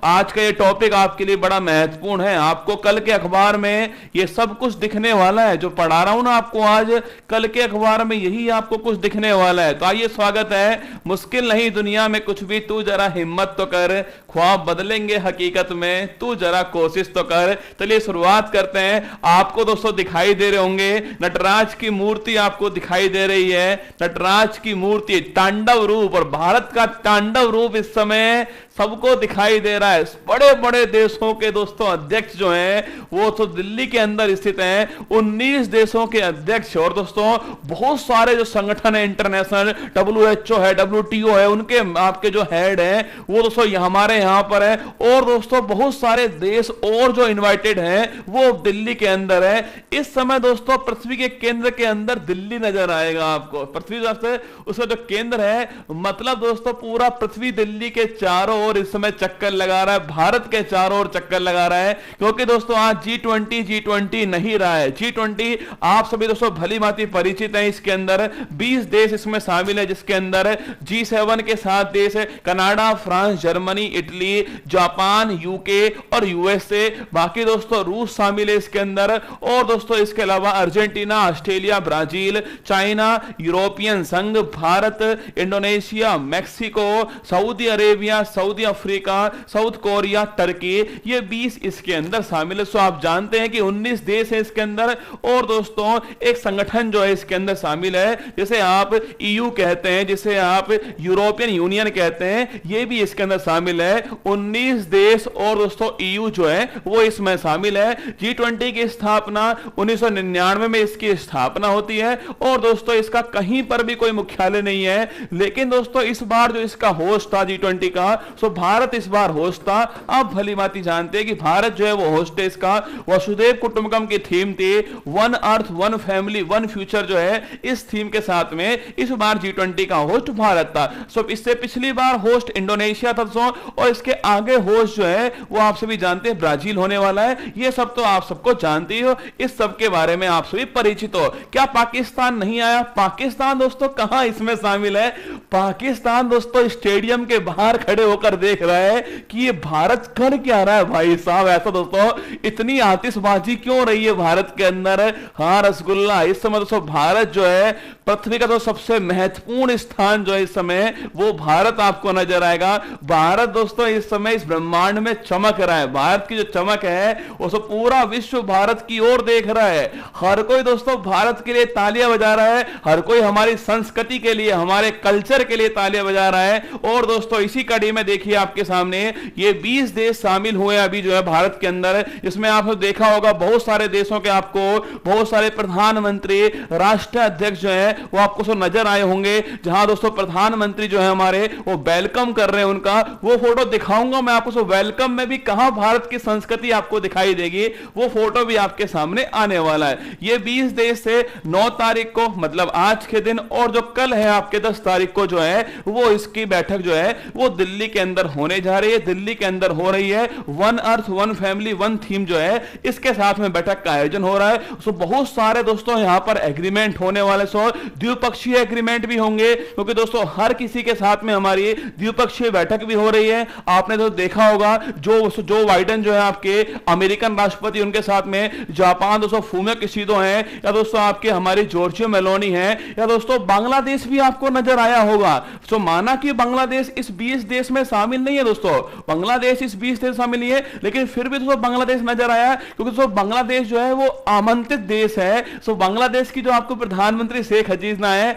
आज का ये टॉपिक आपके लिए बड़ा महत्वपूर्ण है। आपको कल के अखबार में ये सब कुछ दिखने वाला है, जो पढ़ा रहा हूं ना आपको आज, कल के अखबार में यही आपको कुछ दिखने वाला है। तो आइए, स्वागत है। मुश्किल नहीं दुनिया में कुछ भी, तू जरा हिम्मत तो कर, ख्वाब बदलेंगे हकीकत में, तू जरा कोशिश तो कर। चलिए शुरुआत करते हैं। आपको दोस्तों दिखाई दे रहे होंगे नटराज की मूर्ति, आपको दिखाई दे रही है नटराज की मूर्ति, तांडव रूप। और भारत का तांडव रूप इस समय सबको दिखाई दे रहा है। बड़े बड़े देशों के दोस्तों अध्यक्ष जो हैं वो तो दिल्ली के अंदर स्थित हैं, 19 देशों के अध्यक्ष। और दोस्तों बहुत सारे जो संगठन है इंटरनेशनल, WHO है, WTO है, उनके आपके जो हेड हैं वो दोस्तों हमारे यहां पर है। और दोस्तों बहुत सारे देश और जो इन्वाइटेड हैं वो दिल्ली के अंदर है। इस समय दोस्तों पृथ्वी के केंद्र के अंदर दिल्ली नजर आएगा आपको। पृथ्वी से उसका जो केंद्र है, मतलब दोस्तों पूरा पृथ्वी दिल्ली के चारों ओर इस समय चक्कर लगा रहा है, भारत के चारों ओर चक्कर लगा रहा है। क्योंकि दोस्तों आज G20 नहीं रहा है। G20 आप सभी दोस्तों भली भांति परिचित हैं। इसके अंदर 20 देश इसमें शामिल है, जिसके अंदर G7 के 7 देश है, Canada, France, Germany, Italy, Japan, UK और USA। बाकी दोस्तों रूस शामिल है इसके अंदर। और दोस्तों इसके अलावा Argentina, Australia, Brazil, China, European संघ, Bharat, Indonesia, Mexico, Saudi Arabia, Saudi Africa, South Korea, Turkey, ये 20 इसके अंदर शामिल है। सो आप जानते हैं कि 19 देश है इसके अंदर। और दोस्तों एक संगठन जो है इसके अंदर शामिल है, जिसे आप EU कहते हैं, जिसे आप यूरोपियन यूनियन कहते हैं, ये भी इसके अंदर शामिल है। 19 देश और दोस्तों EU जो है वो इसमें शामिल है। G20 की स्थापना 1999 में इसकी स्थापना होती है। और दोस्तों इसका कहीं पर भी कोई मुख्यालय नहीं है। लेकिन दोस्तों इस बार जो इसका होस्ट था G20 का, सो भारत इस बार होस्ट था। आप भली भांति जानते हैं कि भारत जो है वो होस्ट है इसका। वसुधैव कुटुंबकम की थीम थी, one earth, one family, one future जो है, इस थीम के साथ में इस बार G20 का होस्ट भारत था। सो इससे पिछली बार होस्ट इंडोनेशिया था। और इसके आगे होस्ट जो है वो आप सभी जानते हैं ब्राजील होने वाला है। ये सब तो आप सबको जानते हो, इस सब के बारे में आप सभी परिचित हो। क्या पाकिस्तान नहीं आया? पाकिस्तान दोस्तों कहां इसमें शामिल है? पाकिस्तान दोस्तों स्टेडियम के बाहर खड़े होकर देख रहा है कि ये भारत कर क्या रहा है भाई साहब। ऐसा दोस्तों इतनी आतिशबाजी क्यों रही है भारत के अंदर? हाँ रसगुल्ला। इस समय दोस्तों भारत जो है पृथ्वी का तो सबसे महत्वपूर्ण स्थान जो है इस समय वो भारत आपको नजर आएगा। भारत दोस्तों इस समय इस ब्रह्मांड में चमक रहा है। भारत की जो चमक है वो सब पूरा विश्व भारत की ओर देख रहा है। हर कोई दोस्तों भारत के लिए तालियां बजा रहा है, हर कोई हमारी संस्कृति के लिए, हमारे कल्चर के लिए तालियां बजा रहा है। और दोस्तों इसी कड़ी में देखिए आपके सामने ये 20 देश शामिल हुए अभी जो है भारत के अंदर। इसमें आपने देखा होगा बहुत सारे देशों के आपको बहुत सारे प्रधानमंत्री, राष्ट्रीय अध्यक्ष जो है वो आपको सब नजर आए होंगे। जहां दोस्तों प्रधानमंत्री जो है हमारे वो वेलकम कर रहे हैं उनका, वो फोटो दिखाऊंगा मैं आपको। सो वेलकम में भी कहां भारत की संस्कृति आपको दिखाई देगी, वो फोटो भी आपके सामने आने वाला है। ये 20 देश से 9 तारीख को, मतलब आज के दिन, और जो कल है आपके 10 तारीख को जो है वो इसकी बैठक जो है वो दिल्ली के अंदर होने जा रही है। दिल्ली के अंदर हो रही है। One earth, one family, one theme जो है इसके साथ में बैठक का आयोजन हो रहा है। सो बहुत सारे दोस्तों यहां पर एग्रीमेंट होने वाले। सो द्विपक्षीय एग्रीमेंट भी होंगे, क्योंकि दोस्तों हर किसी के साथ में हमारी द्विपक्षीय बैठक भी हो रही है। आपने तो देखा होगा जो बाइडेन जो है आपके अमेरिकन राष्ट्रपति, उनके साथ में जापान दोस्तों फूमियो किशिडो हैं, या दोस्तों आपके हमारी जॉर्जिया मेलोनी है, या दोस्तों बांग्लादेश भी आपको नजर आया होगा। सो माना कि बांग्लादेश इस 20 देश में शामिल नहीं है दोस्तों, बांग्लादेश इस 20 देश शामिल नहीं है, लेकिन फिर भी दोस्तों बांग्लादेश नजर आया, क्योंकि दोस्तों बांग्लादेश जो है वो आमंत्रित देश है। सो बांग्लादेश की जो आपको प्रधानमंत्री शेख हसीना है,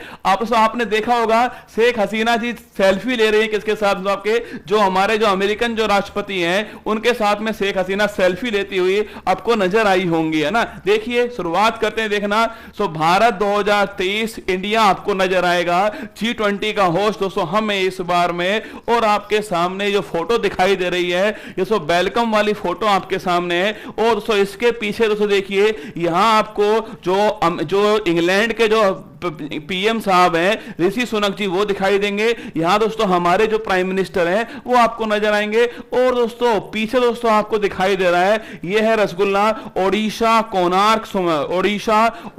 आपने देखा होगा शेख हसीना जी सेल्फी ले रही है किसके साथ? आपके जो हमारे जो अमेरिकन जो राष्ट्रपति हैं उनके साथ में शेख हसीना सेल्फी लेती हुई आपको नजर आई होंगी, है ना। देखिए शुरुआत करते हैं देखना। सो भारत 2023 इंडिया आपको नजर आएगा। G20 का होस्ट दोस्तों हम इस बार में। और आपके सामने जो फोटो दिखाई दे रही है ये सो वेलकम वाली फोटो आपके सामने है। और दोस्तों इसके पीछे दोस्तों देखिए यहां आपको जो इंग्लैंड के जो पीएम साहब हैं ऋषि सुनक जी, वो दिखाई देंगे। यहां दोस्तों हमारे जो प्राइम मिनिस्टर हैं वो आपको नजर आएंगे। और दोस्तों पीछे दोस्तों आपको दिखाई दे रहा है, ये है रसगुल्ला, ओडिशा कोणार्क,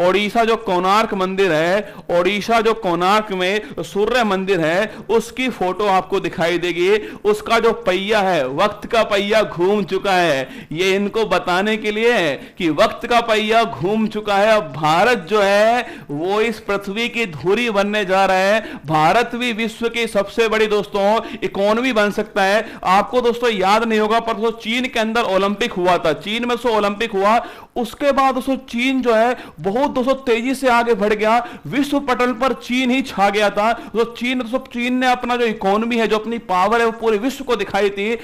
ओडिशा जो कोणार्क मंदिर है, ओडिशा जो कोणार्क में सूर्य मंदिर है, उसकी फोटो आपको दिखाई देगी। उसका जो पहिया है, वक्त का पहिया घूम चुका है। ये इनको बताने के लिए कि वक्त का पहिया घूम चुका है, अब भारत जो है वो इस पृथ्वी की धुरी बनने जा रहा है। भारत भी विश्व की सबसे बड़ी दोस्तों इकोनॉमी बन सकता है। आपको दोस्तों याद नहीं होगा पर दोस्तों चीन के अंदर ओलंपिक हुआ था, चीन में ओलंपिक हुआ, उसके बाद दोस्तों चीन जो है बहुत दोस्तों तेजी से आगे बढ़ गया, विश्व पटल पर चीन ही छा गया था। तो चीन ने अपना जो इकोनॉमी है, जो अपनी पावर है, वो पूरे विश्व को दिखाई थी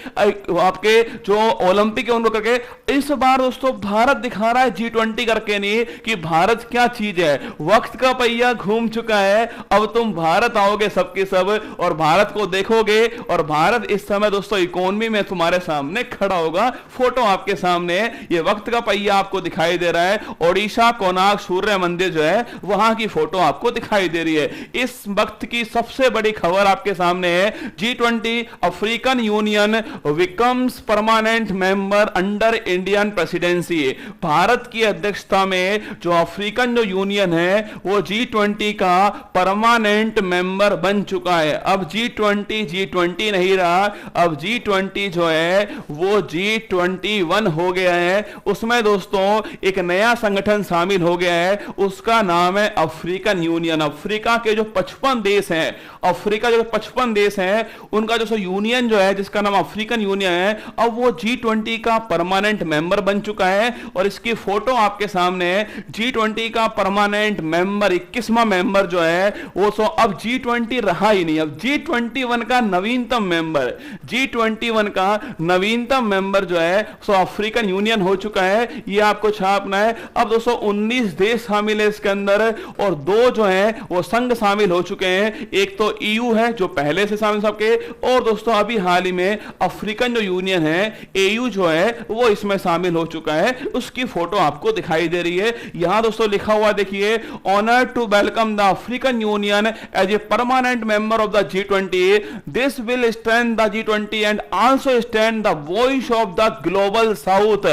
आपके जो ओलंपिक है उनको करके। इस बार दोस्तों भारत दिखा रहा है G20 करके नहीं कि भारत क्या चीज है। वक्त का पहिया घूम चुका है, अब तुम भारत आओगे सबके सब और भारत को देखोगे, और भारत इस समय दोस्तों इकोनॉमी में तुम्हारे सामने खड़ा होगा। फोटो आपके सामने, ये वक्त का पहिया आपको दिखाई दे रहा है। ओडिशा कोणार्क सूर्य मंदिर जो है वहां की फोटो आपको दिखाई दे रही है। इस वक्त की सबसे बड़ी खबर आपके सामने है, G20 African union becomes permanent member under Indian presidency. Bharat की अध्यक्षता में जो अफ्रीकन जो यूनियन है वो G20 का परमानेंट मेंबर बन चुका है। अब G20 नहीं रहा, अब G20 जो है वो G21 हो गया है। उसमें दोस्तों एक नया संगठन शामिल हो गया है, उसका नाम है अफ्रीकन यूनियन। अफ्रीका के जो 55 देश हैं, अफ्रीका जो 55 देश हैं, उनका जो यूनियन जो है जिसका नाम अफ्रीकन यूनियन है, अब वो G20 का परमानेंट मेंबर बन चुका है। और इसकी फोटो आपके सामने है। G20 का परमानेंट मेंबर 21वां मेंबर जो है वो अब G20 रहा ही नहीं, अब G21 का नवीनतम मेंबर, G21 का नवीनतम मेंबर जो है सो अफ्रीकन यूनियन हो चुका है। ये आपको छापना है। अब दोस्तों 19 देश शामिल है इसके अंदर, और 2 जो है वो संघ शामिल हो चुके हैं। एक तो EU है जो पहले से शामिल सबके, और दोस्तों अभी हाल ही में अफ्रीकन जो यूनियन है AU जो है वो इसमें शामिल हो चुका है। उसकी फोटो आपको दिखाई दे रही है। यहां दोस्तों लिखा हुआ देखिए, honour to welcome the African Union as a permanent member of the G20, this will strengthen the G20 and also stand the voice of the global south.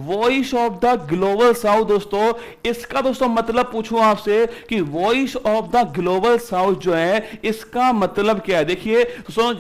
Voice of the global south दोस्तों, इसका दोस्तों मतलब पूछूं आपसे कि voice of the global south जो है इसका मतलब क्या है। देखिए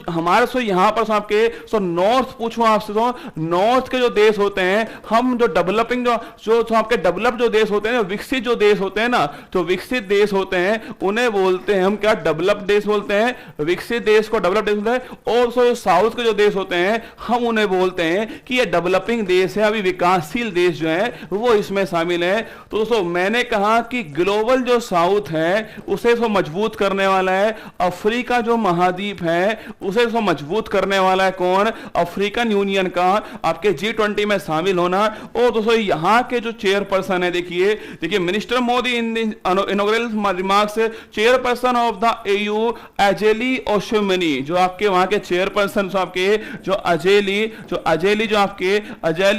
हमारे यहां पर आपके नॉर्थ पूछूं आपसे, तो नॉर्थ के जो देश होते हैं, हम जो डेवलपिंग जो आपके डेवलप जो देश होते हैं, विकसित जो देश होते हैं ना, तो विकसित देश होते हैं उन्हें बोलते हैं हम क्या, डेवलप देश बोलते हैं। विकसित देश को डेवलप देश बोलते हैं। और जो साउथ के जो देश होते हैं हम उन्हें बोलते हैं कि ये डेवलपिंग देश है, अभी विकासशील देश जो है वो इसमें शामिल है। तो दोस्तों मैंने कहा कि ग्लोबल जो साउथ है उसे मजबूत करने वाला है अफ्रीका जो महाद्वीप है, उसे मजबूत करने वाला है कौन, अफ्रीकन यूनियन का आपके G20 में शामिल होना। और दोस्तों यहां के जो चेयरपर्सन है, देखिए minister Modi in inaugural remarks, chairperson of the AU Azali Assoumani, जो आपके वहां के चेयरपर्सन आपके जो अजेली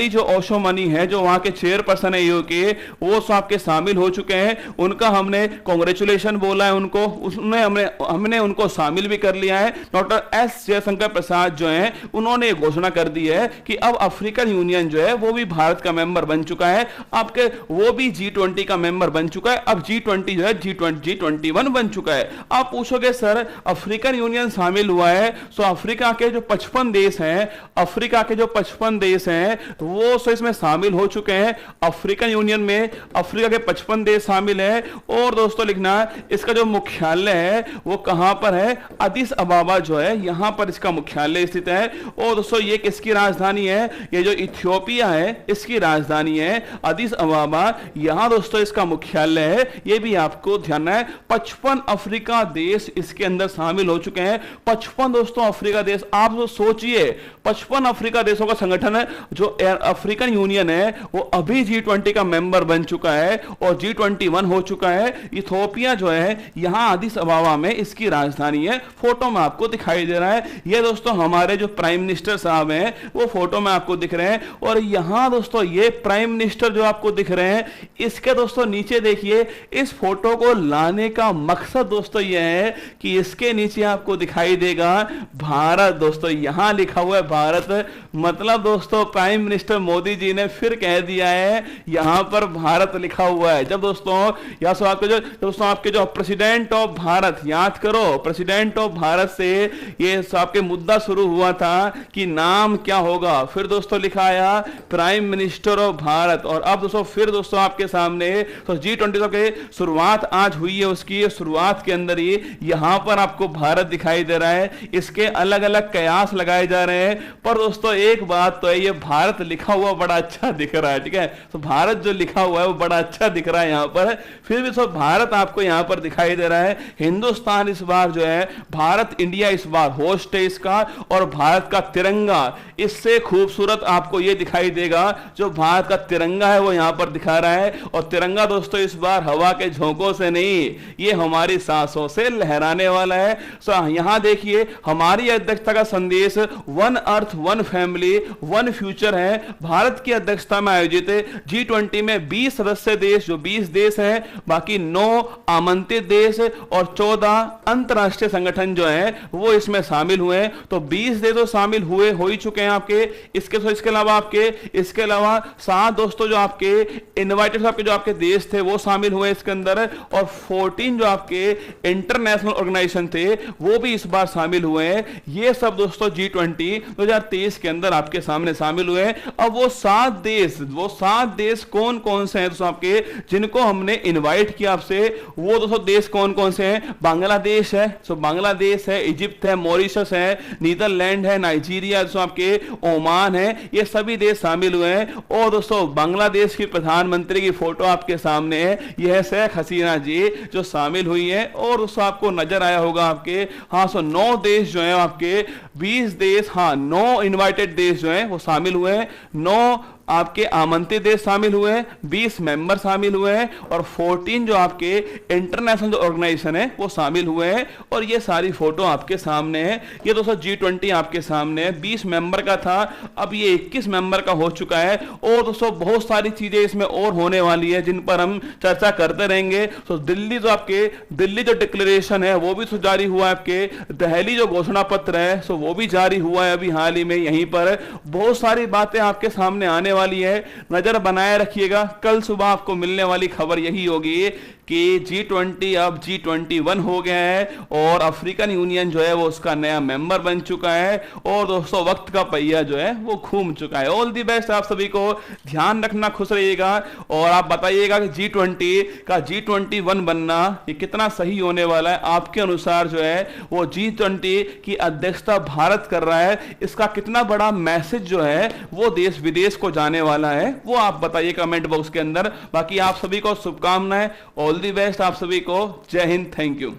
जो ओशोमनी है, जो वहां के चेयरपर्सन है AU के, वो आपके शामिल हो चुके हैं। उनका हमने कांग्रेचुलेशन बोला है उनको, उसमें हमने उनको शामिल भी कर लिया है। डॉक्टर S जयशंकर प्रसाद जो हैं उन्होंने घोषणा कर दी है कि अब अफ्रीकन यूनियन जो है वो भी भारत का मेंबर बन चुका है, आपके वो भी G20 का मेंबर बन चुका है। अब G20 जो है G21 बन चुका है। आप पूछोगे सर अफ्रीकन यूनियन शामिल हुआ है, सो अफ्रीका के जो 55 देश हैं, अफ्रीका के जो 55 देश हैं वो इसमें शामिल हो चुके हैं। अफ्रीकन यूनियन में अफ्रीका के 55 देश शामिल है। और दोस्तों लिखना, इसका जो मुख्यालय है वो कहां पर है, अदिस अबाबा जो है यहां पर इसका मुख्यालय स्थित है। और दोस्तों ये किसकी राजधानी है, ये जो इथियोपिया है इसकी राजधानी है अदिस अबाबा, यहां दोस्तों इसका मुख्यालय है। ये भी आपको ध्यान है। 55 अफ्रीका देश इसके अंदर शामिल हो चुके हैं। 55 दोस्तों अफ्रीका देश, आप जो सोचिए 55 अफ्रीका देशों का संगठन है जो अफ्रीकन यूनियन है वो अभी G20 का मेंबर बन चुका है और G21 हो चुका है। इथियोपिया जो है यहां अदिस अबाबा में इसकी राजधानी है। फोटो में आपको दिखाई दे रहा है। ये दोस्तों हमारे जो प्राइम मिनिस्टर साहब हैं वो फोटो में आपको दिख रहे हैं। और यहां दोस्तों ये प्राइम मिनिस्टर जो आपको दिख रहे हैं, इसके दोस्तों नीचे देखिए, इस फोटो फोटो को लाने का मकसद दोस्तों यह है कि इसके नीचे आपको दिखाई देगा भारत। दोस्तों यहां लिखा हुआ है भारत, मतलब दोस्तों प्राइम मिनिस्टर मोदी जी ने फिर कह दिया है यहां पर भारत लिखा हुआ है। जब दोस्तों या सो आपके जो प्रेसिडेंट ऑफ भारत, याद करो प्रेसिडेंट ऑफ भारत से ये आपके मुद्दा शुरू हुआ था कि नाम क्या होगा, फिर दोस्तों लिखा आया प्राइम मिनिस्टर ऑफ भारत। और अब दोस्तों फिर दोस्तों आपके सामने तो G20 के शुरुआत आज हुई है, उसकी शुरुआत के अंदर ही यहां पर आपको भारत दिखाई दे रहा है। इसके अलग अलग कयास लगाए जा रहे हैं, पर दोस्तों एक बात तो है, ये भारत लिखा हुआ बड़ा अच्छा दिख रहा है, ठीक है। तो भारत जो लिखा हुआ है वो बड़ा अच्छा दिख रहा है यहां पर, फिर भी सब भारत आपको यहां पर दिखाई दे रहा है। हिंदुस्तान इस बार जो है, भारत इंडिया इस बार होस्ट है इसका, और भारत का तिरंगा इससे खूबसूरत आपको ये दिखाई देगा। जो भारत का तिरंगा है वो यहां पर दिखा रहा है, और तिरंगा दोस्तों इस बार हवा के झोंकों से नहीं, ये हमारी सांसों से लहराने वाला है। सो यहां देखिए हमारी अध्यक्षता का संदेश one earth one family one future है। भारत की अध्यक्षता में आयोजित G20 में 20 सदस्य देश, जो 20 देश है, बाकी 9 आमंत्रित देश और 14 अंतरराष्ट्रीय संगठन जो है वो इसमें शामिल हुए। तो 20 देश तो शामिल हुए हो ही चुके हैं आपके। इसके अलावा 7 दोस्तों जो आपके इनवाइटेड आपके जो आपके देश थे वो शामिल हुए इसके अंदर, और 14 जो आपके इंटरनेशनल ऑर्गेनाइजेशन थे वो भी इस बार शामिल हुए हैं। ये सब दोस्तों G20 2023 के अंदर आपके सामने शामिल हुए हैं। अब वो 7 देश कौन कौन से हैं दोस्तों आपके, जिनको हमने इनवाइट किया आपसे, वो दोस्तों देश कौन कौन से हैं? बांग्लादेश है, बांग्लादेश है, इजिप्ट है, मॉरिशस है, नीदरलैंड है, नाइजीरिया दोस्तों आपके, ओमान है, ये सभी देश शामिल हुए हैं। और दोस्तों बांग्लादेश की प्रधानमंत्री की फोटो आपके सामने है, यह है शेख हसीना जी जो शामिल हुई है। और दोस्तों आपको नजर आया होगा आपके, हाँ 9 देश जो है आपके, 20 देश, हाँ 9 इनवाइटेड देश जो है वो शामिल हुए हैं, 9 आपके आमंत्रित देश शामिल हुए हैं, 20 मेंबर शामिल हुए हैं, और 14 जो आपके इंटरनेशनल जो ऑर्गेनाइजेशन है वो शामिल हुए हैं। और ये सारी फोटो आपके सामने है। ये दोस्तों G20 आपके सामने है, 20 मेंबर का था, अब ये 21 मेंबर का हो चुका है। और दोस्तों बहुत सारी चीजें इसमें और होने वाली है जिन पर हम चर्चा करते रहेंगे। तो दिल्ली जो डिक्लेरेशन है वो भी तो जारी हुआ है आपके, दिल्ली जो घोषणा पत्र है सो वो भी जारी हुआ है अभी हाल ही में। यहीं पर बहुत सारी बातें आपके सामने आने वाली है, नजर बनाए रखिएगा। कल सुबह आपको मिलने वाली खबर यही होगी कि G20 अब G21 हो गया है, और अफ्रीकन यूनियन जो है वो उसका नया मेंबर बन चुका है, और दोस्तों वक्त का पहिया जो है वो घूम चुका है। ऑल दी बेस्ट आप सभी को, ध्यान रखना, खुश रहिएगा, और आप बताइएगा कि G20 का G21 बनना ये कितना सही होने वाला है। आपके अनुसार जो है वो G20 की अध्यक्षता भारत कर रहा है, इसका कितना बड़ा मैसेज जो है वो देश विदेश को जाने वाला है, वो आप बताइए कमेंट बॉक्स के अंदर। बाकी आप सभी को शुभकामनाएं, ऑल दी बेस्ट आप सभी को, जय हिंद, थैंक यू।